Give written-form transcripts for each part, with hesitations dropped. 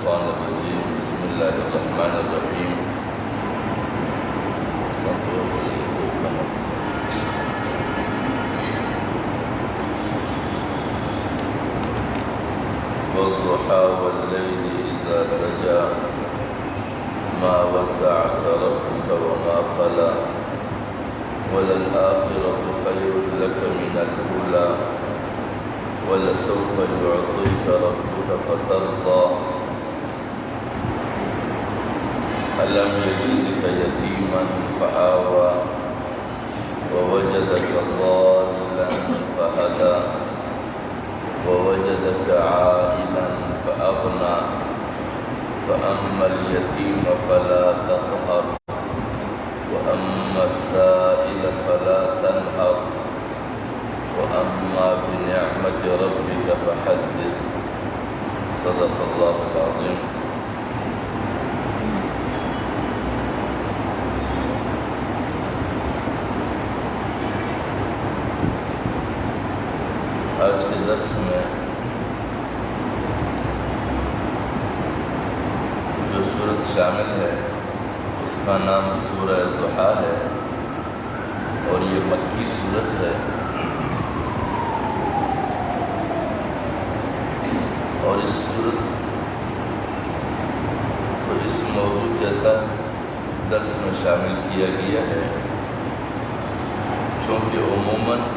الشيطان الرجيم بسم الله الرحمن الرحيم والضحى والليل إذا سجى ما ودعك ربك وما قلى وللآخرة خير لك من الأولى ولسوف يعطيك ربك فترضى ألم يجدك يتيما فآوى ووجدك ضالا فهدى ووجدك عائلا فأغنى فأما اليتيم فلا تقهر وأما السائل فلا تنهر وأما بنعمة ربك فحدث صدق الله العظيم. آج کے درس میں جو سورت شامل ہے اس کا نام سورہ ضحیٰ ہے اور یہ مکی سورت ہے اور اس سورت کو اس موضوع کے تحت درس میں شامل کیا گیا ہے کیونکہ عموماً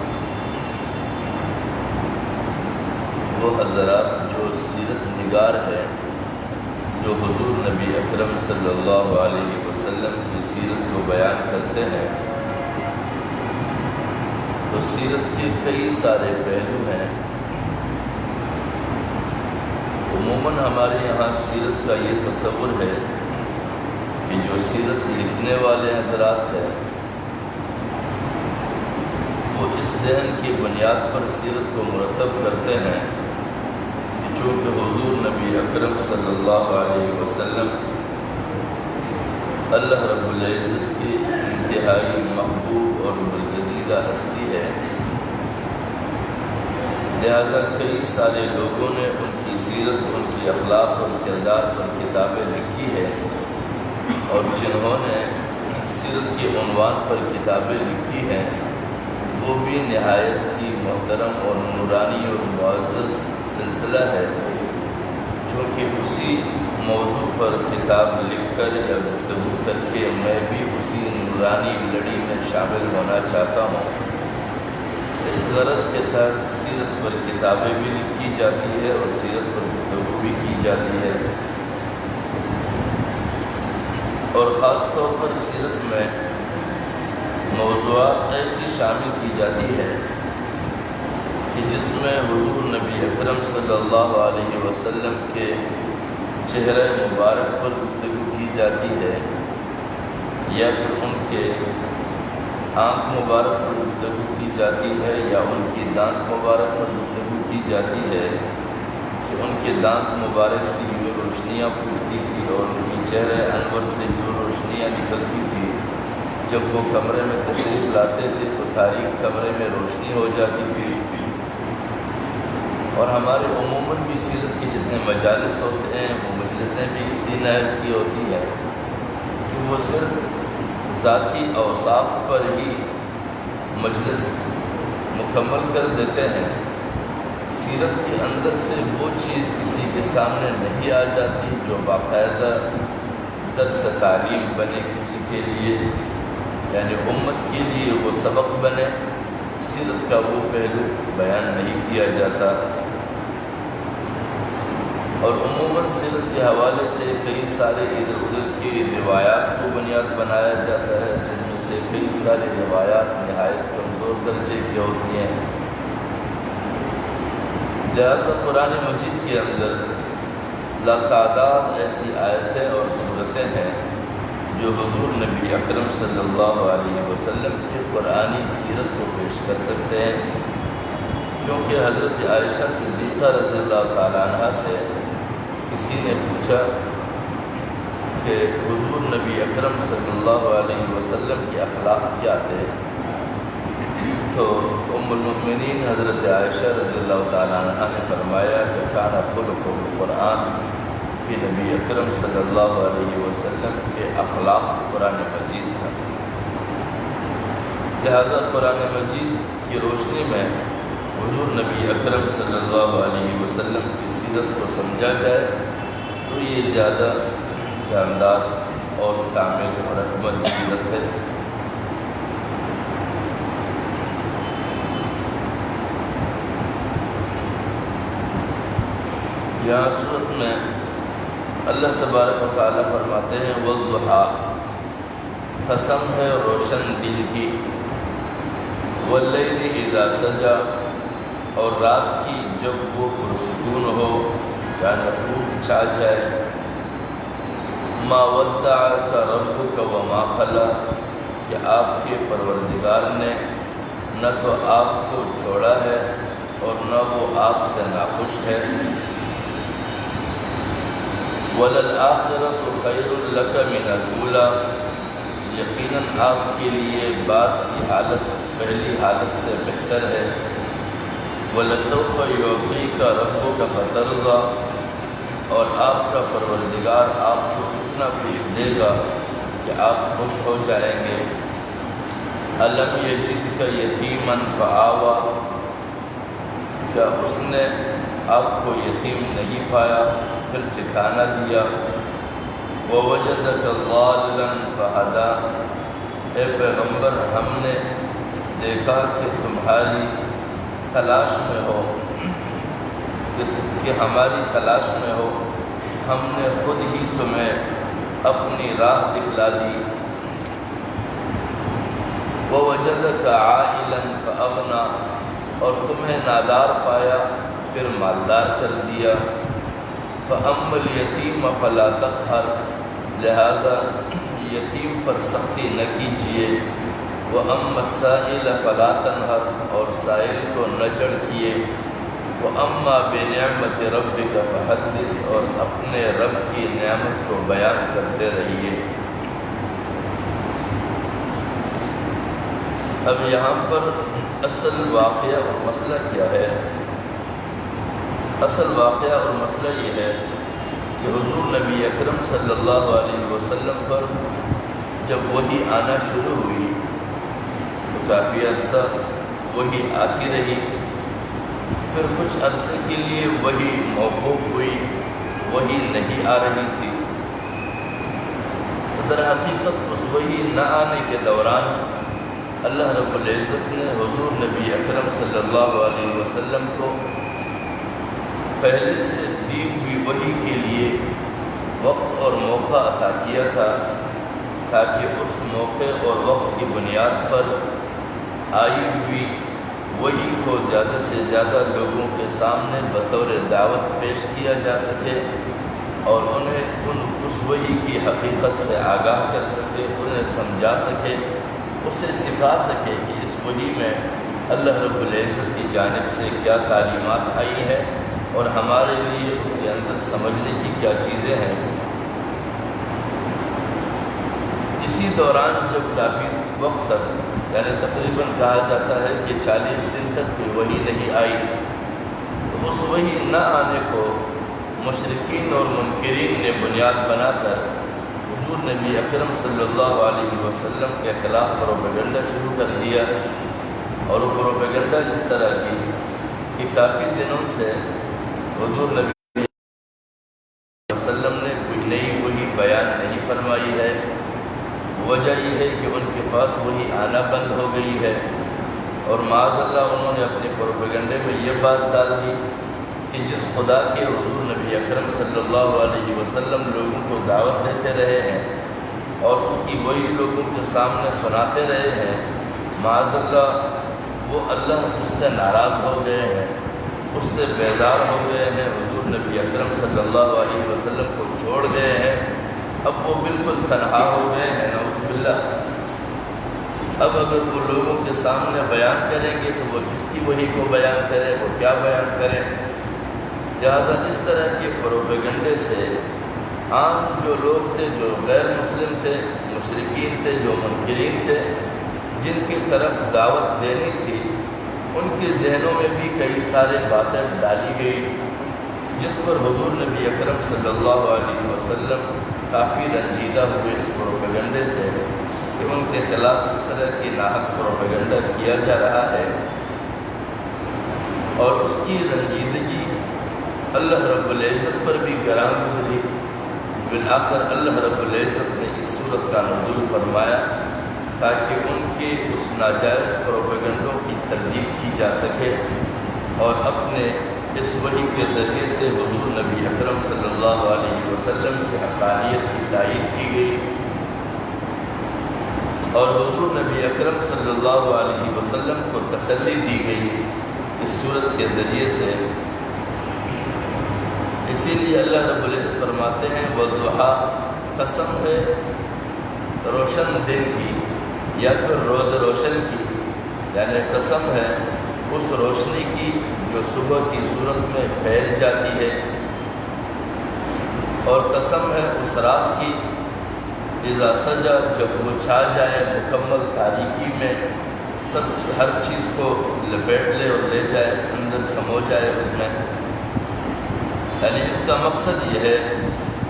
وہ حضرات جو سیرت نگار ہے جو حضور نبی اکرم صلی اللہ علیہ وسلم کی سیرت کو بیان کرتے ہیں تو سیرت کے کئی سارے پہلو ہیں. عموماً ہمارے یہاں سیرت کا یہ تصور ہے کہ جو سیرت لکھنے والے حضرات ہیں وہ اس ذہن کی بنیاد پر سیرت کو مرتب کرتے ہیں چونکہ حضور نبی اکرم صلی اللہ علیہ وسلم اللہ رب العزت کی انتہائی محبوب اور برگزیدہ ہستی ہے، لہذا کئی سارے لوگوں نے ان کی سیرت، ان کی اخلاق اور کردار پر کتابیں لکھی ہے اور جنہوں نے سیرت کے عنوان پر کتابیں لکھی ہیں وہ بھی نہایت ہی محترم اور نورانی اور معزز سلسلہ ہے، چونکہ اسی موضوع پر کتاب لکھ کر یا گفتگو کر کے میں بھی اسی نورانی لڑی میں شامل ہونا چاہتا ہوں. اس غرض کے تحت سیرت پر کتابیں بھی لکھی جاتی ہے اور سیرت پر گفتگو بھی کی جاتی ہے اور خاص طور پر سیرت میں موضوعات ایسی شامل کی جاتی ہے کہ جس میں حضور نبی اکرم صلی اللہ علیہ وسلم کے چہرہ مبارک پر گفتگو کی جاتی ہے یا پھر ان کے آنکھ مبارک پر گفتگو کی جاتی ہے یا ان کی دانت مبارک پر گفتگو کی جاتی ہے کہ ان کے دانت مبارک سے یوں روشنیاں پھوٹتی تھی اور ان کی چہرہ انور سے یوں روشنیاں نکلتی تھی. جب وہ کمرے میں تشریف لاتے تھے تو تاریک کمرے میں روشنی ہو جاتی تھی. اور ہمارے عموماً بھی سیرت کے جتنے مجالس ہوتے ہیں وہ مجلسیں بھی اسی نہج کی ہوتی ہے کہ وہ صرف ذاتی اوصاف پر ہی مجلس مکمل کر دیتے ہیں. سیرت کے اندر سے وہ چیز کسی کے سامنے نہیں آ جاتی جو باقاعدہ درس تعلیم بنے کسی کے لیے، یعنی امت کے لیے وہ سبق بنے. سیرت کا وہ پہلو بیان نہیں کیا جاتا اور عموماً سیرت کے حوالے سے کئی سارے ادھر ادھر کی روایات کو بنیاد بنایا جاتا ہے جن میں سے کئی سارے روایات نہایت کمزور درجے کی ہوتی ہیں. لہذا قرآن مجید کے اندر لاتعداد ایسی آیتیں اور صورتیں ہیں جو حضور نبی اکرم صلی اللہ علیہ وسلم کی قرآنی سیرت کو پیش کر سکتے ہیں. کیونکہ حضرت عائشہ صدیقہ رضی اللہ تعالیٰ عنہ سے کسی نے پوچھا کہ حضور نبی اکرم صلی اللہ علیہ وسلم کے اخلاق کیا تھے، تو ام المؤمنین حضرت عائشہ رضی اللہ تعالیٰ عنہ نے فرمایا کہ کان خلق القرآن، کہ نبی اکرم صلی اللہ علیہ وسلم کے اخلاق قرآن مجید تھا۔ لہذا قرآن مجید کی روشنی میں حضور نبی اکرم صلی اللہ علیہ وسلم کی سیرت کو سمجھا جائے تو یہ زیادہ جاندار اور کامل اور اکمل سیرت ہے۔ یہاں سورت میں اللہ تبارک و تعالیٰ فرماتے ہیں وَالضُّحَىٰ، قسم ہے روشن دن کی، وَاللَّيْلِ إِذَا سَجَىٰ، اور رات کی جب وہ پرسکون ہو یعنی خوب چھا جائے، مَا وَدَّعَكَ رَبُّكَ وَمَا قَلَىٰ، کہ آپ کے پروردگار نے نہ تو آپ کو چھوڑا ہے اور نہ وہ آپ سے ناخوش ہے، وَلَلْآخِرَةُ خَيْرٌ لَكَ مِنَ الْأُولَىٰ، یقیناً آپ کے لیے بعد کی حالت پہلی حالت سے بہتر ہے، وَلَسَوْفَ يُعْطِيكَ رَبُّكَ فَتَرْضَىٰ، اور آپ کا پروردگار آپ کو اتنا کچھ دے گا کہ آپ خوش ہو جائیں گے۔ أَلَمْ يَجِدْكَ يَتِيمًا فَآوَىٰ، کیا اس نے آپ کو یتیم نہیں پایا پھر ٹھکانہ دیا، وَوَجَدَكَ ضَالًّا فَهَدَىٰ، اے پیغمبر ہم نے دیکھا کہ تمہاری تلاش میں ہو، کہ ہماری تلاش میں ہو، ہم نے خود ہی تمہیں اپنی راہ دکھلا دی، وَوَجَدَكَ عَائِلًا فَأَغْنَىٰ، اور تمہیں نادار پایا پھر مالدار کر دیا، فَأَمَّا الْيَتِيمَ فَلَا تَقْهَرْ، لہذا یتیم پر سختی نہ کیجیے، وَأَمَّا السَّائِلَ فَلَا تَنْهَرْ، اور سائل کو نہ چڑھیے، وَأَمَّا بِنِعْمَةِ رَبِّكَ فَحَدِّثْ، اور اپنے رب کی نعمت کو بیان کرتے رہیے۔ اب یہاں پر اصل واقعہ اور مسئلہ کیا ہے؟ اصل واقعہ اور مسئلہ یہ ہے کہ حضور نبی اکرم صلی اللہ علیہ وسلم پر جب وحی آنا شروع ہوئی تو کافی عرصہ وحی آتی رہی، پھر کچھ عرصے کے لیے وحی موقوف ہوئی، وحی نہیں آ رہی تھی۔ در حقیقت اس وحی نہ آنے کے دوران اللہ رب العزت نے حضور نبی اکرم صلی اللہ علیہ وسلم کو پہلے سے دی ہوئی وحی کے لیے وقت اور موقع عطا کیا تھا، تاکہ اس موقع اور وقت کی بنیاد پر آئی ہوئی وحی کو زیادہ سے زیادہ لوگوں کے سامنے بطور دعوت پیش کیا جا سکے اور انہیں اس وحی کی حقیقت سے آگاہ کر سکے، انہیں سمجھا سکے، اسے سکھا سکے کہ اس وحی میں اللہ رب العزت کی جانب سے کیا تعلیمات آئی ہیں اور ہمارے لیے اس کے اندر سمجھنے کی کیا چیزیں ہیں۔ اسی دوران جب کافی وقت تک یعنی تقریباً کہا جاتا ہے کہ 40 دن تک کوئی وحی نہیں آئی، تو اس وحی نہ آنے کو مشرکین اور منکرین نے بنیاد بنا کر حضور نبی اکرم صلی اللہ علیہ وسلم کے خلاف پروپیگنڈا شروع کر دیا، اور وہ پروپیگنڈا جس طرح کی کہ کافی دنوں سے حضور نبی صلی اللہ علیہ وسلم نے کوئی نئی وحی بیان نہیں فرمائی ہے، وجہ یہ ہے کہ ان کے پاس وحی آنا بند ہو گئی ہے، اور معاذ اللہ انہوں نے اپنے پروپیگنڈے میں یہ بات ڈال دی کہ جس خدا کے حضور نبی اکرم صلی اللہ علیہ وسلم لوگوں کو دعوت دیتے رہے ہیں اور اس کی وہی لوگوں کے سامنے سناتے رہے ہیں، معاذ اللہ وہ اللہ اس سے ناراض ہو گئے ہیں، اس سے بیزار ہو گئے ہیں، حضور نبی اکرم صلی اللہ علیہ وسلم کو چھوڑ گئے ہیں، اب وہ بالکل تنہا ہو گئے ہیں، نعوذ باللہ۔ اب اگر وہ لوگوں کے سامنے بیان کریں گے تو وہ کس کی وحی کو بیان کریں، وہ کیا بیان کریں؟ لہٰذا اس طرح کے پروپیگنڈے سے عام جو لوگ تھے، جو غیر مسلم تھے، مشرکین تھے، جو منکرین تھے، جن کی طرف دعوت دینی تھی، ان کے ذہنوں میں بھی کئی سارے باتیں ڈالی گئی جس پر حضور نبی اکرم صلی اللہ علیہ وسلم کافی رنجیدہ ہوئے اس پروپیگنڈے سے کہ ان کے خلاف اس طرح کی ناحق پروپیگنڈا کیا جا رہا ہے، اور اس کی رنجیدگی اللہ رب العزت پر بھی گراں گزری۔ بالآخر اللہ رب العزت نے اس صورت کا نزول فرمایا تاکہ ان کے اس ناجائز پروپیگنڈوں کی تردید کی جا سکے، اور اپنے اس وحی کے ذریعے سے حضور نبی اکرم صلی اللہ علیہ وسلم کی حقانیت کی تائید کی گئی، اور حضور نبی اکرم صلی اللہ علیہ وسلم کو تسلی دی گئی اس صورت کے ذریعے سے۔ اسی لیے اللہ رب العزت فرماتے ہیں وَالضُّحَىٰ، قسم ہے روشن دن کی یا پھر روز روشن کی، یعنی قسم ہے اس روشنی کی جو صبح کی صورت میں پھیل جاتی ہے، اور قسم ہے اس رات کی اذا سجا، جب وہ چھا جائے مکمل تاریکی میں، ہر چیز کو لپیٹ لے اور لے جائے، اندر سمو جائے اس میں۔ یعنی اس کا مقصد یہ ہے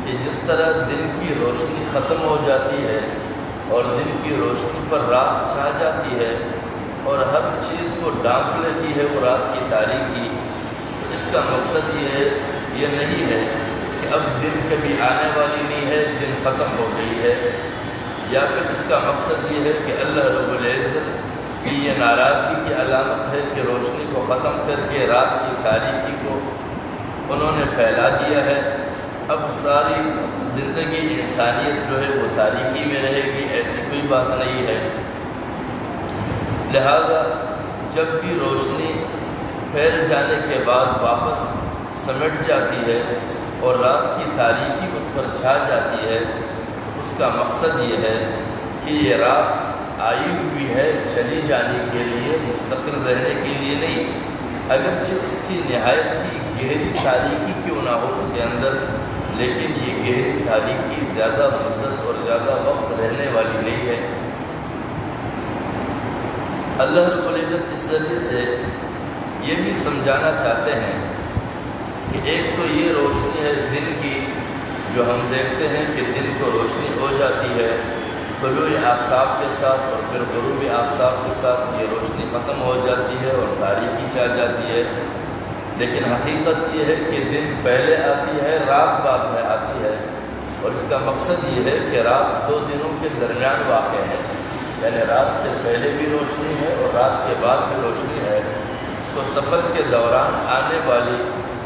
کہ جس طرح دن کی روشنی ختم ہو جاتی ہے اور دن کی روشنی پر رات چھا جاتی ہے اور ہر چیز کو ڈھانپ لیتی ہے وہ رات کی تاریکی، تو اس کا مقصد یہ نہیں ہے کہ اب دن کبھی آنے والی نہیں ہے، دن ختم ہو گئی ہے، یا پھر اس کا مقصد یہ ہے کہ اللہ رب العزت کی یہ ناراضگی کی علامت ہے کہ روشنی کو ختم کر کے رات کی تاریکی کو انہوں نے پھیلا دیا ہے، اب ساری زندگی انسانیت جو ہے وہ تاریکی میں رہے گی، ایسی کوئی بات نہیں ہے۔ لہذا جب بھی روشنی پھیل جانے کے بعد واپس سمٹ جاتی ہے اور رات کی تاریکی اس پر چھا جاتی ہے، تو اس کا مقصد یہ ہے کہ یہ رات آئی ہوئی ہے چلی جانے کے لیے، مستقل رہنے کے لیے نہیں، اگرچہ اس کی نہایت ہی گہری تاریکی کیوں نہ ہو اس کے اندر، لیکن یہ گہری تاریکی زیادہ مدت اور زیادہ وقت رہنے والی نہیں ہے۔ اللہ رب العزت اس ذریعے سے یہ بھی سمجھانا چاہتے ہیں کہ ایک تو یہ روشنی ہے دن کی جو ہم دیکھتے ہیں کہ دن کو روشنی ہو جاتی ہے طلوع آفتاب کے ساتھ، اور پھر غروب آفتاب کے ساتھ یہ روشنی ختم ہو جاتی ہے اور تاریکی چھا جاتی ہے، لیکن حقیقت یہ ہے کہ دن پہلے آتی ہے، رات بعد میں آتی ہے، اور اس کا مقصد یہ ہے کہ رات دو دنوں کے درمیان واقع ہے، یعنی رات سے پہلے بھی روشنی ہے اور رات کے بعد بھی روشنی ہے۔ تو سفر کے دوران آنے والی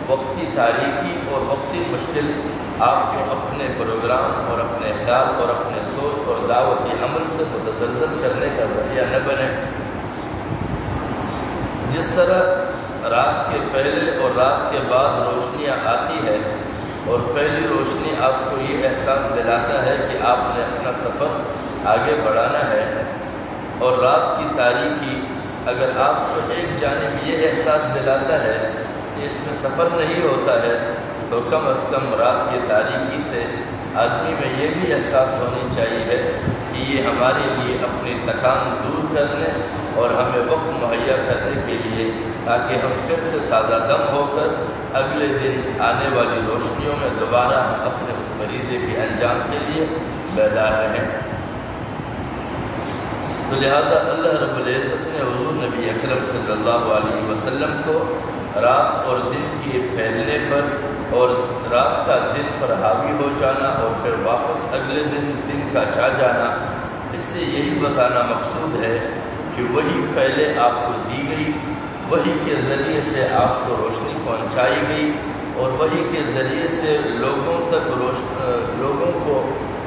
وقتی تاریکی اور وقتی مشکل آپ کو اپنے پروگرام اور اپنے خیال اور اپنے سوچ اور دعوتی عمل سے متزلزل کرنے کا ذریعہ نہ بنے۔ جس طرح رات کے پہلے اور رات کے بعد روشنیاں آتی ہے، اور پہلی روشنی آپ کو یہ احساس دلاتا ہے کہ آپ نے اپنا سفر آگے بڑھانا ہے، اور رات کی تاریکی اگر آپ کو ایک جانب یہ احساس دلاتا ہے کہ اس میں سفر نہیں ہوتا ہے، تو کم از کم رات کی تاریکی سے آدمی میں یہ بھی احساس ہونی چاہیے کہ یہ ہمارے لیے اپنی تکان دور کرنے اور ہمیں وقت مہیا کرنے کے لیے، تاکہ ہم پھر سے تازہ دم ہو کر اگلے دن آنے والی روشنیوں میں دوبارہ ہم اپنے اس فریضے کے انجام کے لیے بیدار رہیں۔ تو لہذا اللہ رب العزت نے حضور نبی اکرم صلی اللہ علیہ وسلم کو رات اور دن کے پھیلنے پر اور رات کا دن پر حاوی ہو جانا اور پھر واپس اگلے دن کا چھا جانا، اس سے یہی بتانا مقصود ہے کہ وہی پہلے آپ کو دی گئی، وہی کے ذریعے سے آپ کو روشنی پہنچائی گئی، اور وہی کے ذریعے سے لوگوں کو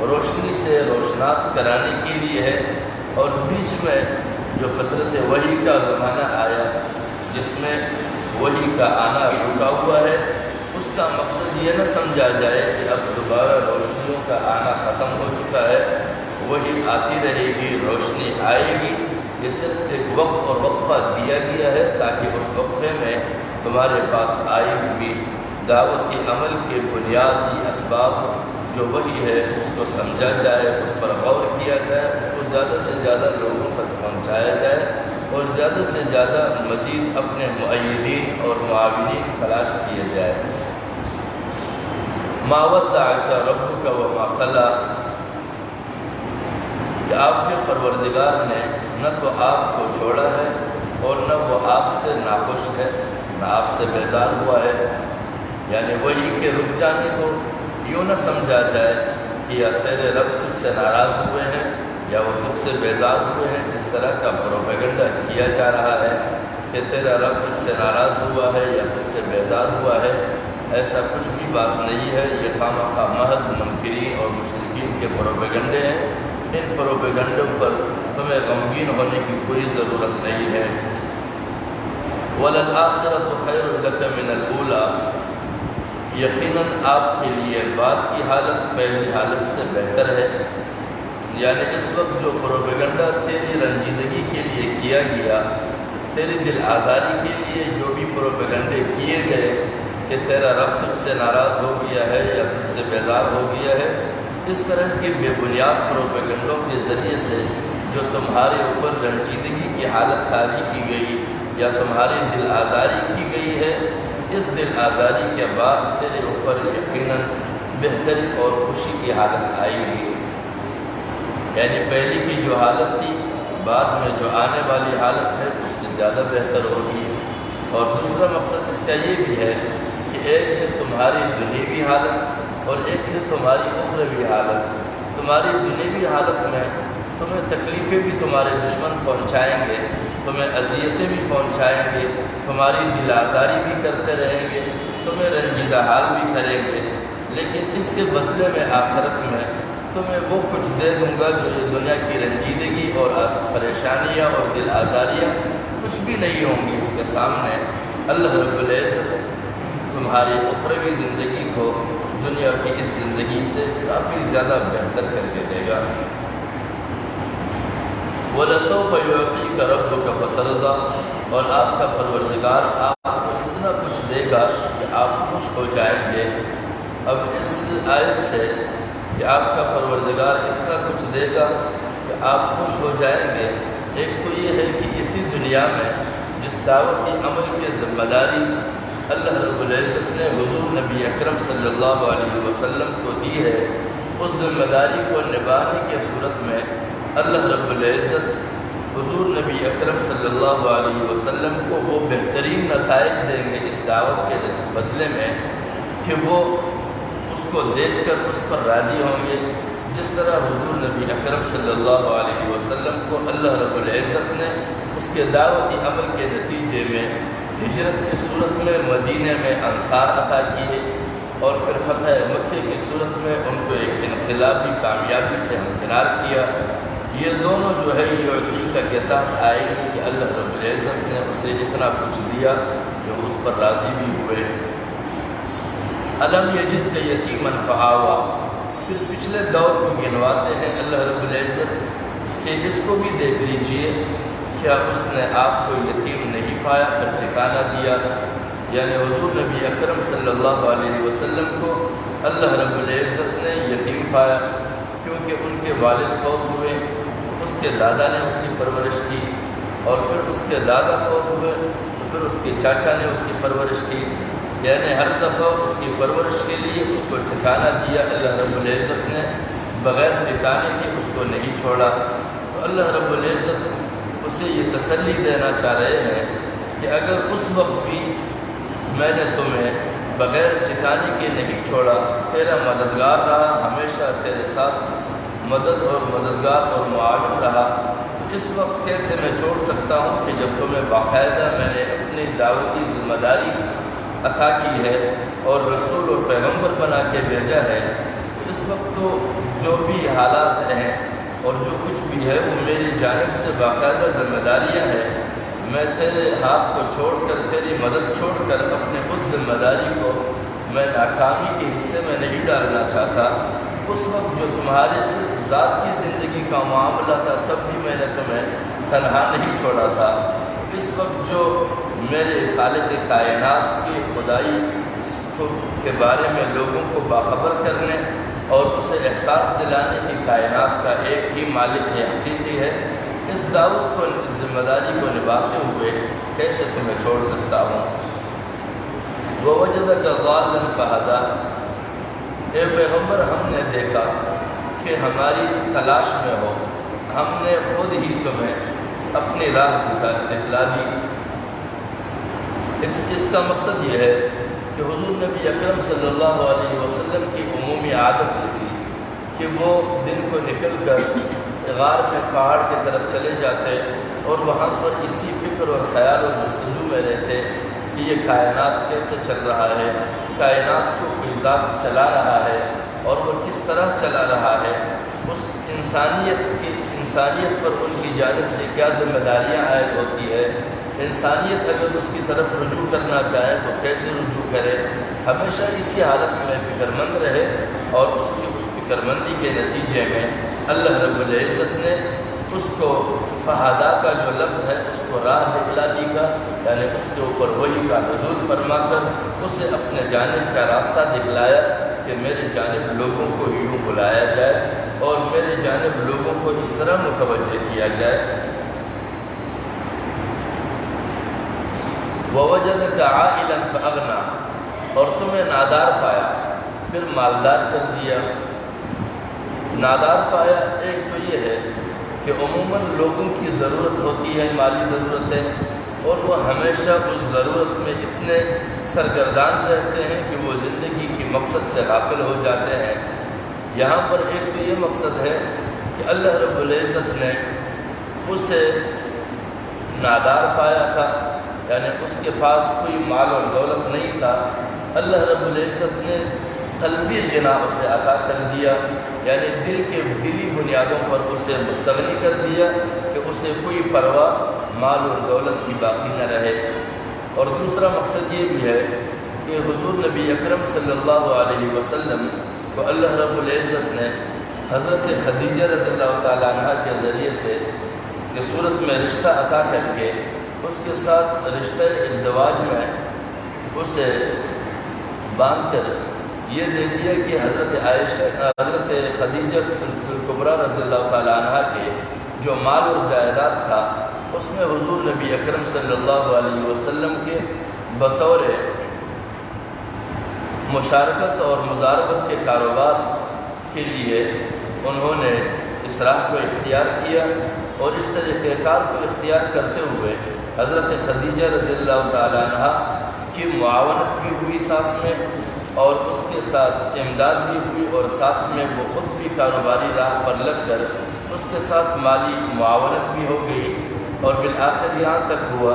روشنی سے روشناس کرانے کے لیے ہے۔ اور بیچ میں جو فطرت وحی کا زمانہ آیا جس میں وحی کا آنا رکا ہوا ہے، اس کا مقصد یہ نہ سمجھا جائے کہ اب دوبارہ روشنیوں کا آنا ختم ہو چکا ہے، وحی آتی رہے گی، روشنی آئے گی۔ یہ صرف ایک وقت اور وقفہ دیا گیا ہے تاکہ اس وقفے میں تمہارے پاس آئی ہوئی دعوتی عمل کے بنیادی اسباب جو وحی ہے اس کو سمجھا جائے، اس پر غور کیا جائے، اس کو زیادہ سے زیادہ لوگوں تک پہنچایا جائے، اور زیادہ سے زیادہ مزید اپنے مؤیدین اور معاونین تلاش کیے جائے۔ ما ودعک ربک وما قلی، کہ آپ کے پروردگار نے نہ تو آپ کو چھوڑا ہے اور نہ وہ آپ سے ناخوش ہے، نہ آپ سے بیزار ہوا ہے۔ یعنی وہی کہ رک جانے کو یوں نہ سمجھا جائے کہ یا تیرے رب تجھ سے ناراض ہوئے ہیں یا وہ تجھ سے بیزار ہوئے ہیں، جس طرح کا پروپیگنڈا کیا جا رہا ہے کہ تیرا رب تجھ سے ناراض ہوا ہے یا تجھ سے بیزار ہوا ہے۔ ایسا کچھ بھی بات نہیں ہے، یہ خواہ محض منکرین اور مشرکین کے پروپیگنڈے ہیں۔ ان پروپیگنڈوں پر تمہیں غمگین ہونے کی کوئی ضرورت نہیں ہے۔ وَلَلْآخِرَةُ خَيْرٌ لَكَ مِنَ الْأُولَىٰ، یقیناً آپ کے لیے بعد کی حالت پہلی حالت سے بہتر ہے۔ یعنی اس وقت جو پروپیگنڈا تیری رنجیدگی کے لیے کیا گیا، تیری دل آزاری کے لیے جو بھی پروپیگنڈے کیے گئے کہ تیرا رب تجھ سے ناراض ہو گیا ہے یا تجھ سے بیزار ہو گیا ہے، اس طرح کے بے بنیاد پروپیگنڈوں کے ذریعے سے جو تمہارے اوپر رنجیدگی کی حالت طاری کی گئی یا تمہاری دل آزاری کی گئی ہے، اس دل آزاری کے بعد تیرے اوپر یقیناً بہتری اور خوشی کی حالت آئے گی۔ یعنی پہلی کی جو حالت تھی بعد میں جو آنے والی حالت ہے اس سے زیادہ بہتر ہوگی۔ اور دوسرا مقصد اس کا یہ بھی ہے کہ ایک ہے تمہاری دنیوی حالت اور ایک ہے تمہاری اخروی حالت۔ تمہاری دنیوی حالت میں تمہیں تکلیفیں بھی تمہارے دشمن پہنچائیں گے، تمہیں اذیتیں بھی پہنچائیں گے، تمہاری دل آزاری بھی کرتے رہیں گے، تمہیں رنجیدہ حال بھی کریں گے، لیکن اس کے بدلے میں آخرت میں تمہیں وہ کچھ دے دوں گا جو یہ دنیا کی رنجیدگی اور پریشانیاں اور دل آزاریاں کچھ بھی نہیں ہوں گی اس کے سامنے۔ اللہ رب العزت تمہاری اخروی زندگی کو دنیا کی اس زندگی سے کافی زیادہ بہتر کر کے دے گا۔ وَلَسَوْفَ يُعْطِيكَ رَبُّكَ فَتَرْضَىٰ، اور آپ کا پروردگار آپ کو اتنا کچھ دے گا کہ آپ خوش ہو جائیں گے۔ اب اس آیت سے کہ آپ کا پروردگار اتنا کچھ دے گا کہ آپ خوش ہو جائیں گے، ایک تو یہ ہے کہ اسی دنیا میں جس دعوتی عمل کی ذمہ داری اللہ رب العزت نے حضور نبی اکرم صلی اللہ علیہ وسلم کو دی ہے، اس ذمہ داری کو نبھانے کے صورت میں اللہ رب العزت حضور نبی اکرم صلی اللہ علیہ وسلم کو وہ بہترین نتائج دیں گے اس دعوت کے بدلے میں کہ وہ اس کو دیکھ کر اس پر راضی ہوں گے، جس طرح حضور نبی اکرم صلی اللہ علیہ وسلم کو اللہ رب العزت نے اس کے دعوتی عمل کے نتیجے میں ہجرت کی صورت میں مدینہ میں انصار عطا کیے، اور پھر فتح مکہ کی صورت میں ان کو ایک انقلابی کامیابی سے ہمکنار کیا۔ یہ دونوں جو ہے یہ عطیقہ کے تحت آئے گی کہ اللہ رب العزت نے اسے اتنا کچھ دیا کہ اس پر راضی بھی ہوئے۔ الم یجدک یتیما فآویٰ، پھر پچھلے دور کو گنواتے ہیں اللہ رب العزت کہ اس کو بھی دیکھ لیجئے، کیا اس نے آپ کو یتیم نہیں پایا پھر ٹھکانہ دیا؟ یعنی حضور نبی اکرم صلی اللہ علیہ وسلم کو اللہ رب العزت نے یتیم پایا، کیونکہ ان کے والد فوت ہوئے، اس کے دادا نے اس کی پرورش کی، اور پھر اس کے دادا فوت ہوئے تو پھر اس کے چاچا نے اس کی پرورش کی، یعنی ہر دفعہ اس کی پرورش کے لیے اس کو ٹھکانہ دیا اللہ رب العزت نے، بغیر ٹھکانے کے اس کو نہیں چھوڑا۔ تو اللہ رب العزت اسے یہ تسلی دینا چاہ رہے ہیں کہ اگر اس وقت بھی میں نے تمہیں بغیر ٹھکانے کے نہیں چھوڑا، تیرا مددگار رہا، ہمیشہ تیرے ساتھ مدد اور مددگار اور معاون رہا، تو اس وقت کیسے میں چھوڑ سکتا ہوں کہ جب تمہیں باقاعدہ میں نے اپنی دعوتی ذمہ داری عطا کی ہے اور رسول اور پیغمبر بنا کے بھیجا ہے، تو اس وقت تو جو بھی حالات ہیں اور جو کچھ بھی ہے وہ میری جانب سے باقاعدہ ذمہ داریاں ہیں۔ میں تیرے ہاتھ کو چھوڑ کر، تیری مدد چھوڑ کر اپنے اس ذمہ داری کو میں ناکامی کے حصے میں نہیں ڈالنا چاہتا۔ اس وقت جو تمہارے صرف ذات کی زندگی کا معاملہ تھا تب بھی میں نے تمہیں تنہا نہیں چھوڑا تھا، اس وقت جو میرے خالق کائنات کی خدائی کے بارے میں لوگوں کو باخبر کرنے اور اسے احساس دلانے کی کائنات کا ایک ہی مالک ہے، حقیقی ہے، اس دعوت کو ذمہ داری کو نبھاتے ہوئے کیسے تمہیں چھوڑ سکتا ہوں۔ وَوَجَدَكَ ضَالًّا فَهَدَىٰ، اے پیغمبر ہم نے دیکھا کہ ہماری تلاش میں ہو، ہم نے خود ہی تمہیں اپنی راہ دکھلا دی۔ اس کا مقصد یہ ہے کہ حضور نبی اکرم صلی اللہ علیہ وسلم کی عمومی عادت یہ تھی کہ وہ دن کو نکل کر غار میں پہاڑ کی طرف چلے جاتے اور وہاں پر اسی فکر اور خیال اور جستجو میں رہتے کہ یہ کائنات کیسے چل رہا ہے، کائنات کو کوئی ذات چلا رہا ہے اور وہ کس طرح چلا رہا ہے، اس انسانیت پر ان کی جانب سے کیا ذمہ داریاں عائد ہوتی ہے، انسانیت اگر اس کی طرف رجوع کرنا چاہے تو کیسے رجوع کرے، ہمیشہ اسی حالت میں فکر مند رہے۔ اور اس فکر مندی کے نتیجے میں اللہ رب العزت نے اس کو فہدا کا جو لفظ ہے اس کو راہ دکھلا دی گا، یعنی اس کے اوپر وحی کا نزول فرما کر اسے اپنے جانب کا راستہ دکھلایا کہ میرے جانب لوگوں کو یوں بلایا جائے اور میرے جانب لوگوں کو اس طرح متوجہ کیا جائے۔ وَوَجَدَكَ عَائِلًا فَأَغْنَىٰ، اور تمہیں نادار پایا پھر مالدار کر دیا۔ نادار پایا ایک تو یہ ہے کہ عموماً لوگوں کی ضرورت ہوتی ہے، مالی ضرورتیں، اور وہ ہمیشہ اس ضرورت میں اتنے سرگردان رہتے ہیں کہ وہ زندگی کی مقصد سے غافل ہو جاتے ہیں۔ یہاں پر ایک تو یہ مقصد ہے کہ اللہ رب العزت نے اسے نادار پایا تھا، یعنی اس کے پاس کوئی مال اور دولت نہیں تھا، اللہ رب العزت نے قلبی غنا اسے عطا کر دیا، یعنی دلی بنیادوں پر اسے مستغنی کر دیا کہ اسے کوئی پرواہ مال اور دولت کی باقی نہ رہے۔ اور دوسرا مقصد یہ بھی ہے کہ حضور نبی اکرم صلی اللہ علیہ وسلم کو اللہ رب العزت نے حضرت خدیجہ رضی اللہ تعالیٰ عنہ کے ذریعے سے کہ صورت میں رشتہ عطا کر کے اس کے ساتھ رشتہ ازدواج میں اسے باندھ کر یہ دے دیا کہ حضرت خدیجہ کبریٰ رضی اللہ تعالیٰ عنہ کے جو مال اور جائیداد تھا اس میں حضور نبی اکرم صلی اللہ علیہ وسلم کے بطور مشارکت اور مزاربت کے کاروبار کے لیے انہوں نے اس راہ کو اختیار کیا، اور اس طریقہ کار کو اختیار کرتے ہوئے حضرت خدیجہ رضی اللہ تعالیٰ عنہ کی معاونت بھی ہوئی ساتھ میں، اور اس کے ساتھ امداد بھی ہوئی، اور ساتھ میں وہ خود بھی کاروباری راہ پر لگ کر اس کے ساتھ مالی معاونت بھی ہو گئی، اور بالآخر یہاں تک ہوا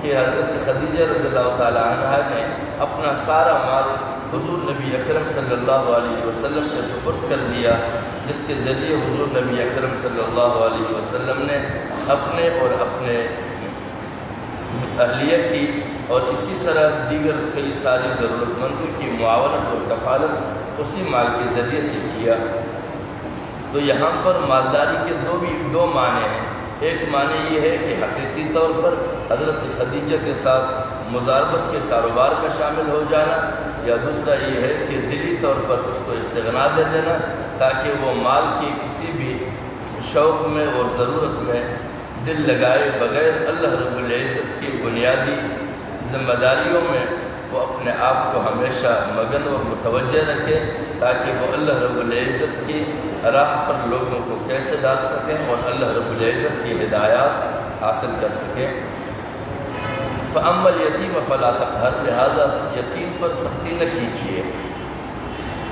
کہ حضرت خدیجہ رضی اللہ تعالیٰ عنہ نے اپنا سارا مال حضور نبی اکرم صلی اللہ علیہ وسلم کے سپرد کر دیا، جس کے ذریعے حضور نبی اکرم صلی اللہ علیہ وسلم نے اپنے اور اپنے اہلیہ کی اور اسی طرح دیگر کئی ساری ضرورت مندوں کی معاونت اور کفالت اسی مال کے ذریعے سے کیا۔ تو یہاں پر مالداری کے دو معنی ہیں، ایک معنی یہ ہے کہ حقیقی طور پر حضرت خدیجہ کے ساتھ مزاربت کے کاروبار میں شامل ہو جانا، یا دوسرا یہ ہے کہ دلی طور پر اس کو استغنا دے دینا تاکہ وہ مال کی کسی بھی شوق میں اور ضرورت میں دل لگائے بغیر اللہ رب العزت کی بنیادی ذمہ داریوں میں وہ اپنے آپ کو ہمیشہ مگن اور متوجہ رکھے، تاکہ وہ اللہ رب العزت کی راہ پر لوگوں کو کیسے ڈال سکیں اور اللہ رب العزت کی ہدایات حاصل کر سکیں۔ فَأَمَّا الْيَتِيمَ فَلَا تَقْهَرْ، لہذا یتیم پر سختی نہ کیجیے،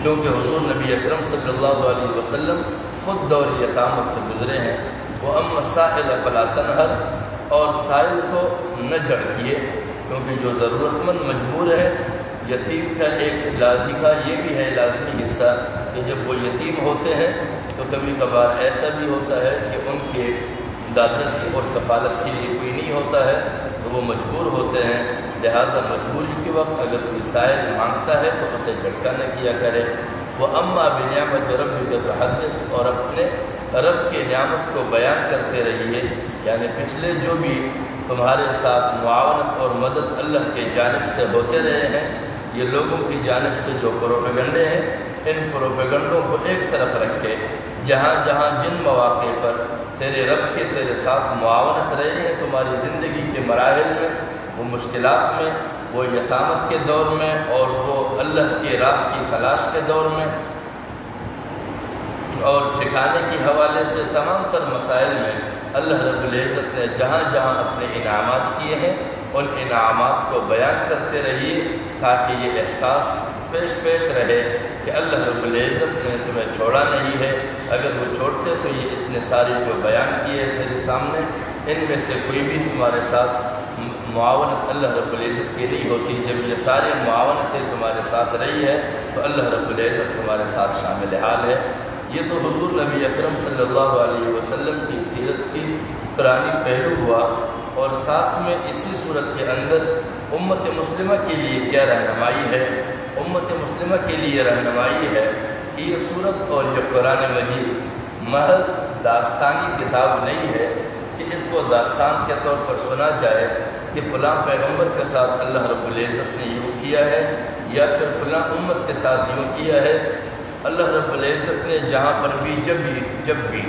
کیونکہ حضور نبی اکرم صلی اللہ علیہ وسلم خود دور یتامت سے گزرے ہیں۔ وَأَمَّا السَّائِلَ فَلَا تَنْهَرْ، اور سائل کو نہ جھڑکیے، کیونکہ جو ضرورت مند مجبور ہے، یتیم کا ایک یہ بھی ہے لازمی حصہ کہ جب وہ یتیم ہوتے ہیں تو کبھی کبھار ایسا بھی ہوتا ہے کہ ان کے دادرسی اور کفالت کے لیے کوئی نہیں ہوتا ہے تو وہ مجبور ہوتے ہیں، لہذا مجبوری کے وقت اگر کوئی سائل مانگتا ہے تو اسے جھٹکا نہ کیا کرے۔ وَأَمَّا بِنِعْمَةِ رَبِّكَ فَحَدِّثْ، اور اپنے رب کی نعمت کو بیان کرتے رہیے، یعنی پچھلے جو بھی تمہارے ساتھ معاونت اور مدد اللہ کے جانب سے ہوتے رہے ہیں، یہ لوگوں کی جانب سے جو پروپیگنڈے ہیں، ان پروپیگنڈوں کو ایک طرف رکھ کے جہاں جہاں جن مواقع پر تیرے رب کے تیرے ساتھ معاونت رہے ہیں تمہاری زندگی کے مراحل میں، وہ مشکلات میں، وہ یتامت کے دور میں اور وہ اللہ کی راہ کی تلاش کے دور میں، اور ٹھکانے کے حوالے سے تمام تر مسائل میں اللہ رب العزت نے جہاں جہاں اپنے انعامات کیے ہیں ان انعامات کو بیان کرتے رہیے، تاکہ یہ احساس پیش رہے کہ اللہ رب العزت نے تمہیں چھوڑا نہیں ہے۔ اگر وہ چھوڑتے تو یہ اتنے سارے جو بیان کیے تیرے سامنے، ان میں سے کوئی بھی تمہارے ساتھ معاونت اللہ رب العزت کی نہیں ہوتی۔ جب یہ سارے معاونتیں تمہارے ساتھ رہی ہے تو اللہ رب العزت تمہارے ساتھ شامل حال ہے۔ یہ تو حضور نبی اکرم صلی اللہ علیہ وسلم کی سیرت کی قرآنی پہلو ہوا، اور ساتھ میں اسی صورت کے اندر امت مسلمہ کے لیے کیا رہنمائی ہے؟ امت مسلمہ کے لیے رہنمائی ہے کہ یہ صورت اور یہ قرآن مجید محض داستانی کتاب نہیں ہے کہ اس کو داستان کے طور پر سنا جائے کہ فلاں پیغمبر کے ساتھ اللہ رب العزت نے یوں کیا ہے، یا پھر فلاں امت کے ساتھ یوں کیا ہے۔ اللہ رب العزت نے جہاں پر بھی جب بھی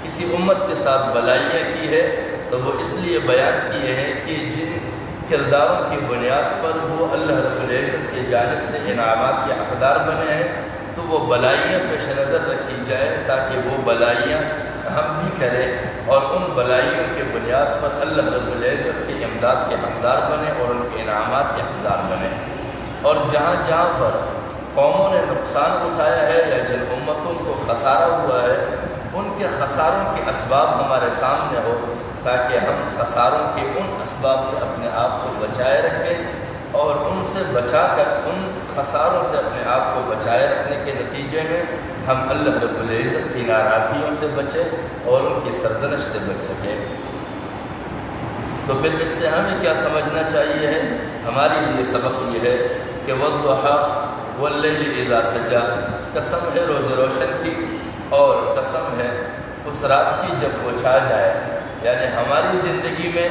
کسی امت کے ساتھ بھلائیاں کی ہے تو وہ اس لیے بیان کیے ہیں کہ جن کرداروں کی بنیاد پر وہ اللہ رب العزت کی جانب سے انعامات کے حقدار بنے ہیں، تو وہ بھلائیاں پیش نظر رکھی جائے تاکہ وہ بھلائیاں ہم بھی کریں اور ان بھلائیوں کے بنیاد پر اللہ رب العزت کی امداد کے حقدار بنے اور ان کے انعامات کے حقدار بنے۔ اور جہاں جہاں پر قوموں نے نقصان اٹھایا ہے یا جن امتوں کو خسارہ ہوا ہے، ان کے خساروں کے اسباب ہمارے سامنے ہو، تاکہ ہم خساروں کے ان اسباب سے اپنے آپ کو بچائے رکھیں اور ان سے بچا کر ان خساروں سے اپنے آپ کو بچائے رکھنے کے نتیجے میں ہم اللہ رب العزت کی ناراضگیوں سے بچیں اور ان کی سرزنش سے بچ سکیں۔ تو پھر اس سے ہمیں کیا سمجھنا چاہیے ہے؟ ہمارے لیے سبق یہ ہے کہ وَالضُّحَىٰ وَاللَّيْلِ إِذَا سَجَىٰ، قسم ہے روز روشن کی اور قسم ہے اس رات کی جب وہ چھا جائے۔ یعنی ہماری زندگی میں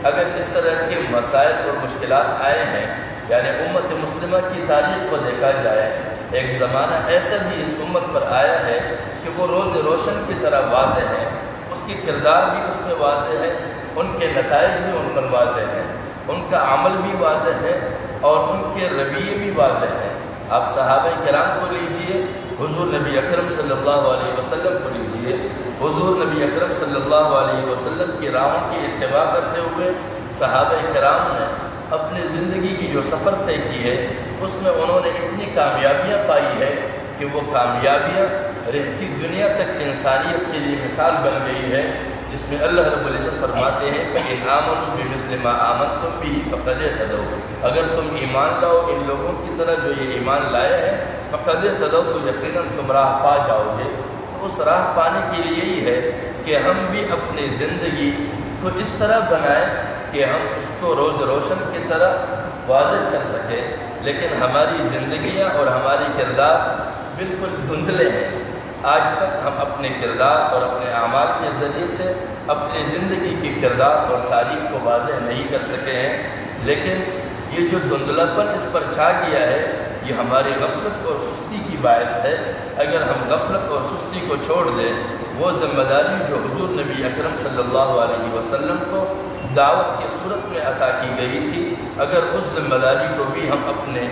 اگر اس طرح کے مسائل اور مشکلات آئے ہیں، یعنی امت مسلمہ کی تاریخ کو دیکھا جائے، ایک زمانہ ایسا بھی اس امت پر آیا ہے کہ وہ روز روشن کی طرح واضح ہے، اس کی کردار بھی اس میں واضح ہے، ان کے نتائج بھی ان پر واضح ہیں، ان کا عمل بھی واضح ہے اور ان کے رویے بھی واضح ہیں۔ آپ صحابہ کرام کو لیجئے، حضور نبی اکرم صلی اللہ علیہ وسلم کو لیجئے، حضور نبی اکرم صلی اللہ علیہ وسلم کی راہوں کی اتباع کرتے ہوئے صحابہ کرام نے اپنی زندگی کی جو سفر طے کی ہے اس میں انہوں نے اتنی کامیابیاں پائی ہے کہ وہ کامیابیاں رہتی دنیا تک انسانیت کے لیے مثال بن گئی ہے، جس میں اللہ رب العزت فرماتے ہیں فَإِنْ آمَنُوا بِمِثْلِ مَا آمَنْتُمْ بِهِ فَقَدْ اهْتَدَوْا، اگر تم ایمان لاؤ ان لوگوں کی طرح جو یہ ایمان لائے ہیں، فَقَدْ اهْتَدَوْا، تو یقیناً تم راہ پا جاؤ گے۔ تو اس راہ پانے کے لیے یہی ہے کہ ہم بھی اپنی زندگی کو اس طرح بنائیں کہ ہم اس کو روز روشن کی طرح واضح کر سکیں، لیکن ہماری زندگیاں اور ہماری کردار بالکل دھندلے ہیں۔ آج تک ہم اپنے کردار اور اپنے اعمال کے ذریعے سے اپنی زندگی کی کردار اور تاریخ کو واضح نہیں کر سکے ہیں، لیکن یہ جو دھندلاپن اس پر چھا گیا ہے یہ ہماری غفلت اور سستی کی باعث ہے۔ اگر ہم غفلت اور سستی کو چھوڑ دیں، وہ ذمہ داری جو حضور نبی اکرم صلی اللہ علیہ وسلم کو دعوت کی صورت میں عطا کی گئی تھی، اگر اس ذمہ داری کو بھی ہم اپنے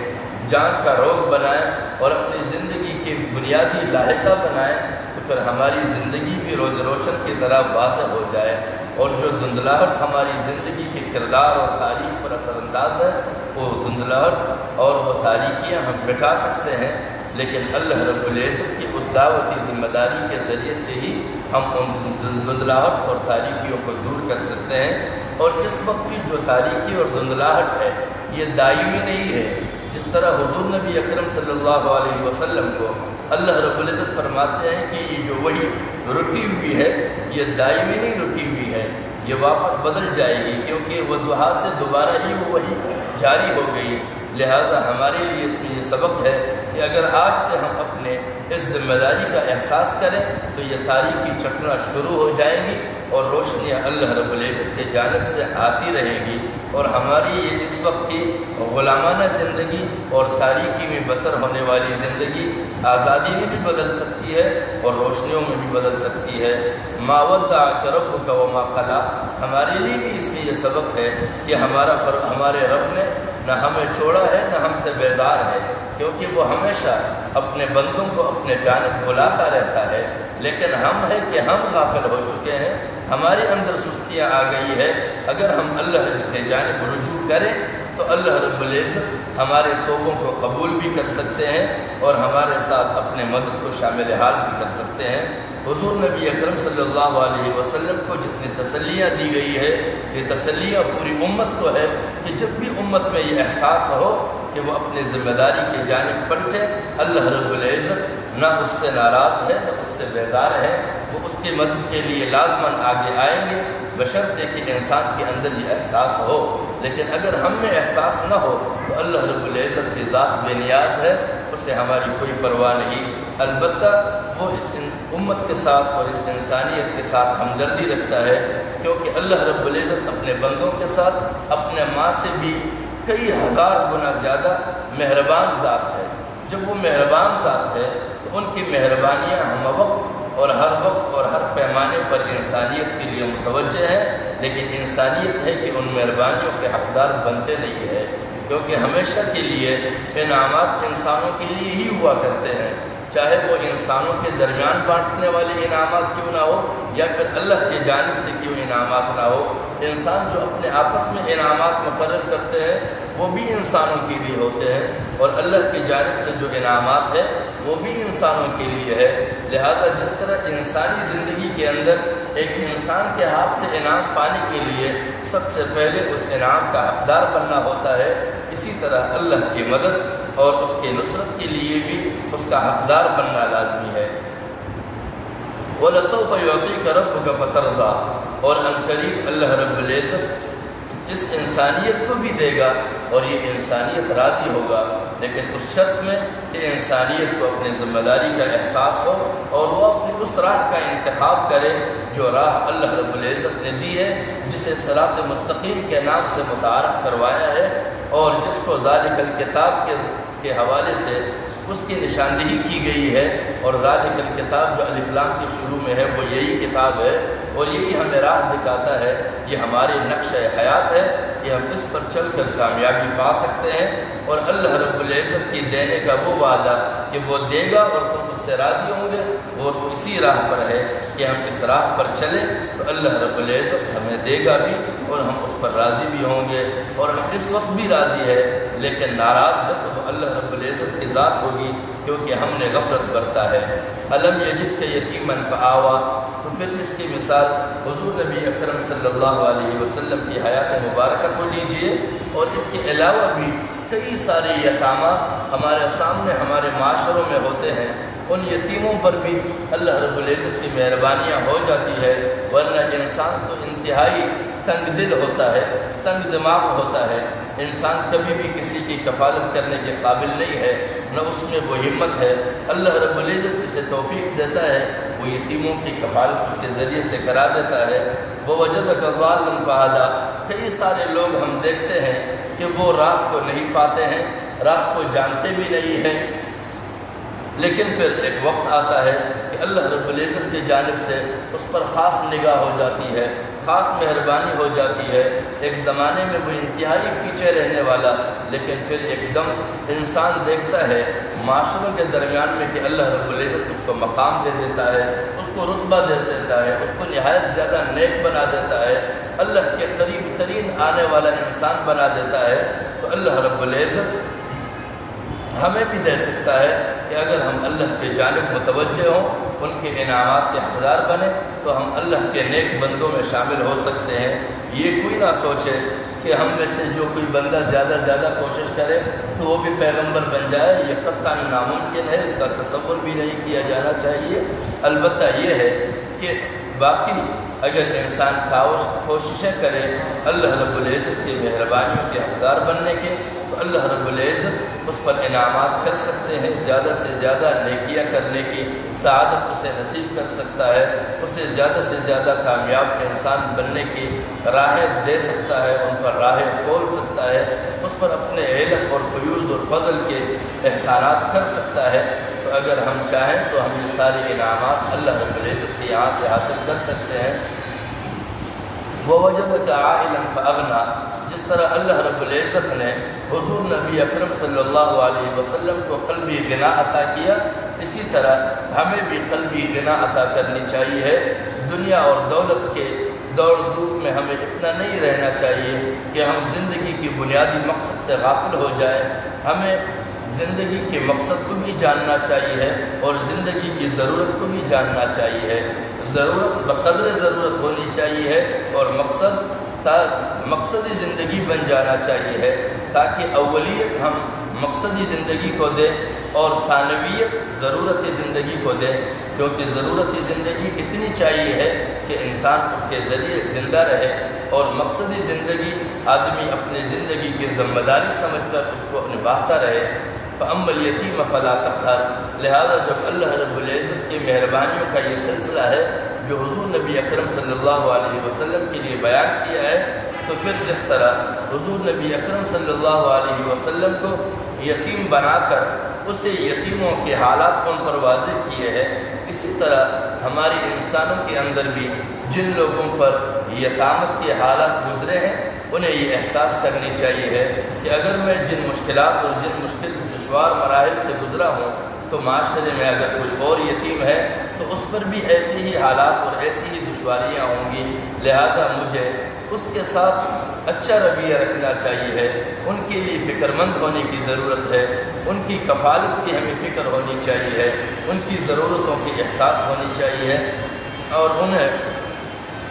جان کا روگ بنائیں اور اپنی زندگی کے بنیادی لاحقہ بنائیں تو پھر ہماری زندگی بھی روز روشن کی طرح واضح ہو جائے، اور جو دھندلاہٹ ہماری زندگی کے کردار اور تاریخ پر اثر انداز ہے وہ دھندلاہٹ اور وہ تاریکیاں ہم مٹا سکتے ہیں، لیکن اللہ رب العزت کی اس دعوتی ذمہ داری کے ذریعے سے ہی ہم ان دھندلاہٹ اور تاریکیوں کو دور کر سکتے ہیں۔ اور اس وقت کی جو تاریکی اور دھندلاہٹ ہے یہ دائمی نہیں ہے، جس طرح حضور نبی اکرم صلی اللہ علیہ وسلم کو اللہ رب العزت فرماتے ہیں کہ یہ جو وحی رکی ہوئی ہے یہ دائمی نہیں رکی ہوئی ہے، یہ واپس بدل جائے گی، کیونکہ وضحا سے دوبارہ ہی وہ وحی جاری ہو گئی۔ لہذا ہمارے لیے اس میں یہ سبق ہے کہ اگر آج سے ہم اپنے اس ذمہ داری کا احساس کریں تو یہ تاریکی چٹنا شروع ہو جائیں گی اور روشنیاں اللہ رب العزت کے جانب سے آتی رہیں گی، اور ہماری یہ اس وقت کی غلامانہ زندگی اور تاریکی میں بسر ہونے والی زندگی آزادی میں بھی بدل سکتی ہے اور روشنیوں میں بھی بدل سکتی ہے۔ ما ودعک ربک وما قلی، ہمارے لیے بھی اس میں یہ سبق ہے کہ ہمارے رب نے نہ ہمیں چھوڑا ہے نہ ہم سے بیزار ہے، کیونکہ وہ ہمیشہ اپنے بندوں کو اپنے جانب بلاتا رہتا ہے۔ لیکن ہم ہے کہ ہم غافل ہو چکے ہیں، ہمارے اندر سستیاں آ گئی ہے۔ اگر ہم اللہ کی جانب رجوع کریں تو اللہ رب العزت ہمارے توبوں کو قبول بھی کر سکتے ہیں اور ہمارے ساتھ اپنے مدد کو شامل حال بھی کر سکتے ہیں۔ حضور نبی اکرم صلی اللہ علیہ وسلم کو جتنی تسلیاں دی گئی ہے، یہ تسلیاں پوری امت کو ہے کہ جب بھی امت میں یہ احساس ہو کہ وہ اپنی ذمہ داری کی جانب پلٹے، اللہ رب العزت نہ اس سے ناراض ہے نہ اس سے بیزار ہے، وہ اس کی مدد کے لیے لازماً آگے آئیں گے، بشرطے کہ انسان کے اندر یہ احساس ہو۔ لیکن اگر ہم میں احساس نہ ہو تو اللہ رب العزت کی ذات بے نیاز ہے، اسے ہماری کوئی پرواہ نہیں۔ البتہ وہ اس امت کے ساتھ اور اس انسانیت کے ساتھ ہمدردی رکھتا ہے، کیونکہ اللہ رب العزت اپنے بندوں کے ساتھ اپنے ماں سے بھی کئی ہزار گنا زیادہ مہربان ذات ہے۔ جب وہ مہربان ذات ہے تو ان کی مہربانیاں ہم وقت اور ہر وقت اور ہر پیمانے پر انسانیت کے لیے متوجہ ہیں، لیکن انسانیت ہے کہ ان مہربانیوں کے حقدار بنتے نہیں ہے، کیونکہ ہمیشہ کے لیے انعامات انسانوں کے لیے ہی ہوا کرتے ہیں، چاہے وہ انسانوں کے درمیان بانٹنے والے انعامات کیوں نہ ہو یا پھر اللہ کی جانب سے کیوں انعامات نہ ہو۔ انسان جو اپنے آپس میں انعامات مقرر کرتے ہیں وہ بھی انسانوں کے لیے ہوتے ہیں، اور اللہ کی جانب سے جو انعامات ہے وہ بھی انسانوں کے لیے ہے۔ لہٰذا جس طرح انسانی زندگی کے اندر ایک انسان کے ہاتھ سے انعام پانے کے لیے سب سے پہلے اس انعام کا حقدار بننا ہوتا ہے، اسی طرح اللہ کی مدد اور اس کی نصرت کے لیے بھی اس کا حقدار بننا لازمی ہے۔ وَلَسَوْفَ يُعْطِيكَ رَبُّكَ فَتَرْضَىٰ، اور عنقریب اللہ رب العزت اس انسانیت کو بھی دے گا اور یہ انسانیت راضی ہوگا، لیکن اس شرط میں کہ انسانیت کو اپنی ذمہ داری کا احساس ہو اور وہ اپنی اس راہ کا انتخاب کرے جو راہ اللہ رب العزت نے دی ہے، جسے صراط مستقیم کے نام سے متعارف کروایا ہے، اور جس کو ذالک الکتاب کے حوالے سے اس کی نشاندہی کی گئی ہے، اور ذالک الکتاب جو الف لام کے شروع میں ہے وہ یہی کتاب ہے اور یہی ہمیں راہ دکھاتا ہے، یہ ہماری نقشہ حیات ہے، یہ ہم اس پر چل کر کامیابی پا سکتے ہیں۔ اور اللہ رب العزت کی دینے کا وہ وعدہ کہ وہ دے گا اور تم اس سے راضی ہوں گے، وہ اسی راہ پر ہے کہ ہم اس راہ پر چلیں تو اللہ رب العزت ہمیں دے گا بھی اور ہم اس پر راضی بھی ہوں گے، اور ہم اس وقت بھی راضی ہے لیکن ناراض ہے تو وہ اللہ رب العزت کی ذات ہوگی، کیونکہ ہم نے غفلت برتا ہے۔ الم یجدک یتیما فآویٰ، تو پھر اس کی مثال حضور نبی اکرم صلی اللہ علیہ وسلم کی حیات مبارکہ کو لیجئے، اور اس کے علاوہ بھی کئی سارے یتامہ ہمارے سامنے ہمارے معاشروں میں ہوتے ہیں، ان یتیموں پر بھی اللہ رب العزت کی مہربانیاں ہو جاتی ہے، ورنہ انسان تو انتہائی تنگ دل ہوتا ہے، تنگ دماغ ہوتا ہے، انسان کبھی بھی کسی کی کفالت کرنے کے قابل نہیں ہے، نہ اس میں وہ ہمت ہے۔ اللہ رب العزت جسے توفیق دیتا ہے وہ یتیموں کی کفالت اس کے ذریعے سے کرا دیتا ہے۔ وَوَجَدَكَ ضَالًّا فَهَدَىٰ، کئی سارے لوگ ہم دیکھتے ہیں کہ وہ راہ کو نہیں پاتے ہیں، راہ کو جانتے بھی نہیں ہیں، لیکن پھر ایک وقت آتا ہے کہ اللہ رب العزت کی جانب سے اس پر خاص نگاہ ہو جاتی ہے، خاص مہربانی ہو جاتی ہے۔ ایک زمانے میں وہ انتہائی پیچھے رہنے والا، لیکن پھر ایک دم انسان دیکھتا ہے معاشروں کے درمیان میں کہ اللہ رب العزت اس کو مقام دے دیتا ہے، اس کو رتبہ دے دیتا ہے، اس کو نہایت زیادہ نیک بنا دیتا ہے، اللہ کے قریب ترین آنے والا انسان بنا دیتا ہے۔ تو اللہ رب العزت ہمیں بھی دے سکتا ہے کہ اگر ہم اللہ کے جانب متوجہ ہوں، ان کے انعامات کے حقدار بنیں تو ہم اللہ کے نیک بندوں میں شامل ہو سکتے ہیں۔ یہ کوئی نہ سوچے کہ ہم میں سے جو کوئی بندہ زیادہ کوشش کرے تو وہ بھی پیغمبر بن جائے، یہ قطعاً ناممکن ہے، اس کا تصور بھی نہیں کیا جانا چاہیے۔ البتہ یہ ہے کہ باقی اگر انسان کوششیں کرے اللہ رب العزت کی مہربانیوں کے حقدار بننے کے، تو اللہ رب العزت اس پر انعامات کر سکتے ہیں، زیادہ سے زیادہ نیکیاں کرنے کی سعادت اسے نصیب کر سکتا ہے، اسے زیادہ سے زیادہ کامیاب انسان بننے کی راہیں دے سکتا ہے، ان پر راہیں کھول سکتا ہے، اس پر اپنے علم اور فیوز اور فضل کے احسانات کر سکتا ہے۔ تو اگر ہم چاہیں تو ہم یہ سارے انعامات اللہ رب العزت کے یہاں سے حاصل کر سکتے ہیں۔ وَوَجَدَكَ عَائِلًا فَأَغْنَىٰ، جس طرح اللہ رب العزت نے حضور نبی اکرم صلی اللہ علیہ وسلم کو قلبی غنا عطا کیا، اسی طرح ہمیں بھی قلبی غنا عطا کرنی چاہیے۔ دنیا اور دولت کے دوڑ دھوپ میں ہمیں اتنا نہیں رہنا چاہیے کہ ہم زندگی کی بنیادی مقصد سے غافل ہو جائیں۔ ہمیں زندگی کے مقصد کو بھی جاننا چاہیے اور زندگی کی ضرورت کو بھی جاننا چاہیے۔ ضرورت بقدر ضرورت ہونی چاہیے اور مقصدی زندگی بن جانا چاہیے، تاکہ اولیت ہم مقصدی زندگی کو دیں اور ثانویت ضرورتی زندگی کو دیں، کیونکہ ضرورتی زندگی اتنی چاہیے ہے کہ انسان اس کے ذریعے زندہ رہے، اور مقصدی زندگی آدمی اپنی زندگی کی ذمہ داری سمجھ کر اس کو نبھاتا رہے۔ فَأَمَّا الْيَتِيمَ فَلَا تَقْهَرْ، لہذا جب اللہ رب العزت کی مہربانیوں کا یہ سلسلہ ہے جو حضور نبی اکرم صلی اللہ علیہ وسلم کے لیے بیان کیا ہے، تو پھر جس طرح حضور نبی اکرم صلی اللہ علیہ وسلم کو یتیم بنا کر اسے یتیموں کے حالات ان پر واضح کیے ہیں، اسی طرح ہماری انسانوں کے اندر بھی جن لوگوں پر یتامت کے حالات گزرے ہیں انہیں یہ احساس کرنی چاہیے کہ اگر میں جن مشکلات اور جن دشوار مراحل سے گزرا ہوں، تو معاشرے میں اگر کوئی اور یتیم ہے تو اس پر بھی ایسی ہی حالات اور ایسی ہی دشواریاں ہوں گی، لہذا مجھے اس کے ساتھ اچھا رویہ رکھنا چاہیے، ان کے لیے فکر مند ہونے کی ضرورت ہے، ان کی کفالت کی ہمیں فکر ہونی چاہیے، ان کی ضرورتوں کی احساس ہونی چاہیے، اور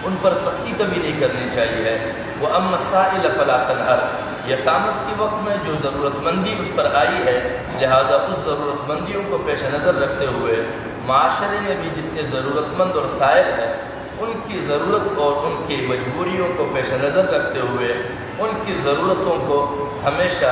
ان پر سختی کبھی نہیں کرنی چاہیے۔ وَأَمَّا السَّائِلَ فَلَا تَنْهَرْ، یتامت کے وقت میں جو ضرورت مندی اس پر آئی ہے، لہٰذا اس ضرورت مندیوں کو پیش نظر رکھتے ہوئے معاشرے میں بھی جتنے ضرورت مند اور سائل ہیں ان کی ضرورت اور ان کی مجبوریوں کو پیش نظر رکھتے ہوئے ان کی ضرورتوں کو ہمیشہ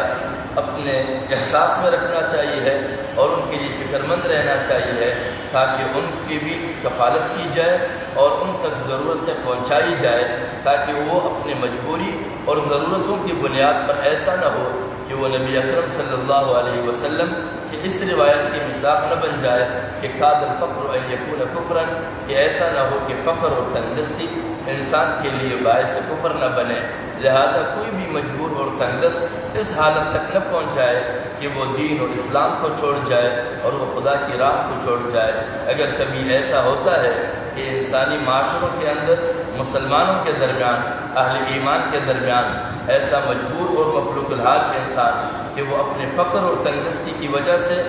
اپنے احساس میں رکھنا چاہیے اور ان کے لیے فکر مند رہنا چاہیے، تاکہ ان کی بھی کفالت کی جائے اور ان تک ضرورتیں پہنچائی جائے، تاکہ وہ اپنی مجبوری اور ضرورتوں کی بنیاد پر ایسا نہ ہو کہ وہ نبی اکرم صلی اللہ علیہ وسلم کہ اس روایت کی مصداق نہ بن جائے کہ قاد الفقر ان یکون کفرا، کہ ایسا نہ ہو کہ فقر اور تنگدستی انسان کے لیے باعث کفر نہ بنے۔ لہذا کوئی بھی مجبور اور تنگدست اس حالت تک نہ پہنچ جائے کہ وہ دین اور اسلام کو چھوڑ جائے اور وہ خدا کی راہ کو چھوڑ جائے۔ اگر کبھی ایسا ہوتا ہے کہ انسانی معاشروں کے اندر مسلمانوں کے درمیان، اہل ایمان کے درمیان ایسا مجبور اور مفلوق الحال انسان کہ وہ اپنے فقر اور تنگدستی کی وجہ سے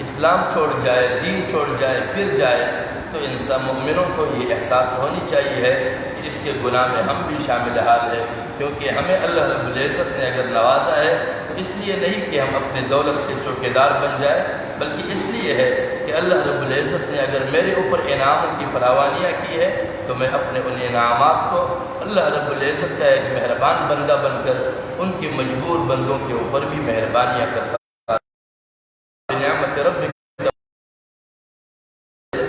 اسلام چھوڑ جائے، دین چھوڑ جائے، پھر جائے، تو انسان مومنوں کو یہ احساس ہونی چاہیے کہ اس کے گناہ میں ہم بھی شامل حال ہیں، کیونکہ ہمیں اللہ رب العزت نے اگر نوازا ہے تو اس لیے نہیں کہ ہم اپنے دولت کے چوکیدار بن جائیں، بلکہ اس لیے ہے کہ اللہ رب العزت نے اگر میرے اوپر انعاموں کی فراوانیاں کی ہے تو میں اپنے ان انعامات کو اللہ رب العزت کا ایک مہربان بندہ بن کر ان کے مجبور بندوں کے اوپر بھی مہربانیاں کرتا ہوں۔ نعمت رب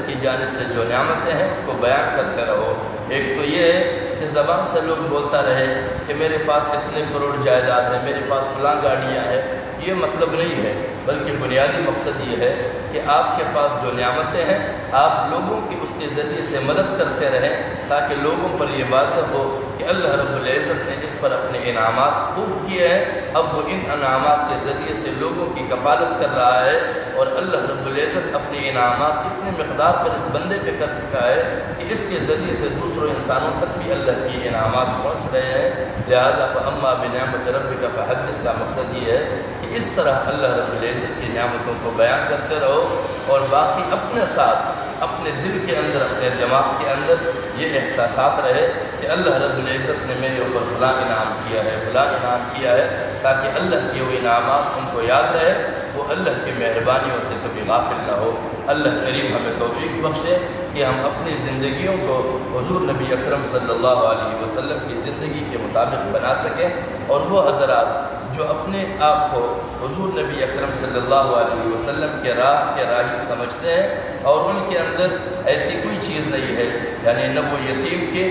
کی جانب سے جو نعمتیں ہیں اس کو بیان کرتے رہو۔ ایک تو یہ ہے کہ زبان سے لوگ بولتا رہے کہ میرے پاس اتنے کروڑ جائیداد ہے، میرے پاس فلاں گاڑیاں ہیں، یہ مطلب نہیں ہے، بلکہ بنیادی مقصد یہ ہے کہ آپ کے پاس جو نعمتیں ہیں آپ لوگوں کی اس کے ذریعے سے مدد کرتے رہیں، تاکہ لوگوں پر یہ واضح ہو کہ اللہ رب العزت نے اس پر اپنے انعامات خوب کیے ہیں، اب وہ ان انعامات کے ذریعے سے لوگوں کی کفالت کر رہا ہے، اور اللہ رب العزت اپنے انعامات اتنے مقدار پر اس بندے پہ کر چکا ہے کہ اس کے ذریعے سے دوسروں انسانوں تک بھی اللہ کی انعامات پہنچ رہے ہیں۔ لہذا فَأَمَّا بِنِعْمَتِ رَبِّكَ فَحَدِّثْ کا مقصد یہ ہے کہ اس طرح اللہ رب العزت کی نعمتوں کو بیان کرتے رہو، اور باقی اپنے ساتھ اپنے دل کے اندر، اپنے دماغ کے اندر یہ احساسات رہے کہ اللہ رب العزت نے میرے اوپر فلاں انعام کیا ہے، فلاں انعام کیا ہے، تاکہ اللہ کے وہ انعامات ان کو یاد رہے، وہ اللہ کی مہربانیوں سے کبھی غافل نہ ہو۔ اللہ کریم ہمیں توفیق بخشے کہ ہم اپنی زندگیوں کو حضور نبی اکرم صلی اللہ علیہ وسلم کی زندگی کے مطابق بنا سکیں، اور وہ حضرات جو اپنے آپ کو حضور نبی اکرم صلی اللہ علیہ وسلم کے راہی سمجھتے ہیں اور ان کے اندر ایسی کوئی چیز نہیں ہے، یعنی نہ وہ یتیم کی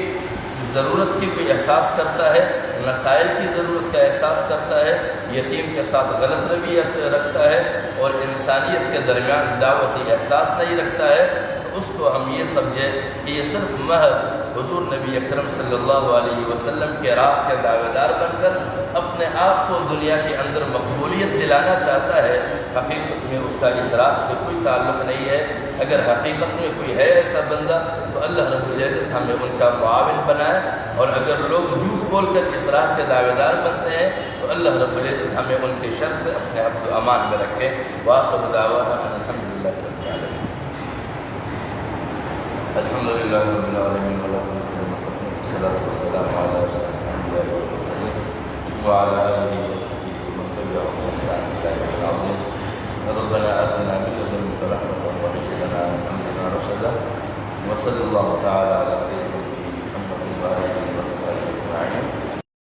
ضرورت کی کوئی احساس کرتا ہے، نہ سائل کی ضرورت کا احساس کرتا ہے، یتیم کے ساتھ غلط رویہ رکھتا ہے اور انسانیت کے درمیان دعوتی احساس نہیں رکھتا ہے، تو اس کو ہم یہ سمجھیں کہ یہ صرف محض حضور نبی اکرم صلی اللہ علیہ وسلم کے راہ کے دعوے دار بن کر اپنے آپ کو دنیا کے اندر مقبولیت دلانا چاہتا ہے، حقیقت میں اس کا اس راہ سے کوئی تعلق نہیں ہے۔ اگر حقیقت میں کوئی ہے ایسا بندہ تو اللہ رب العزت ہمیں ان کا معاون بنائے، اور اگر لوگ جھوٹ بول کر اس راہ کے دعوے دار بنتے ہیں تو اللہ رب العزت ہمیں ان کے شر سے اپنے حفظ و امان میں رکھے۔ وآخر دعوانا ان الحمدللہ رب العالمین۔ الحمدللہ رب العالمین والصلاة والسلام علی اشرف الانبیاء والمرسلین وعلی آلہ وصحبہ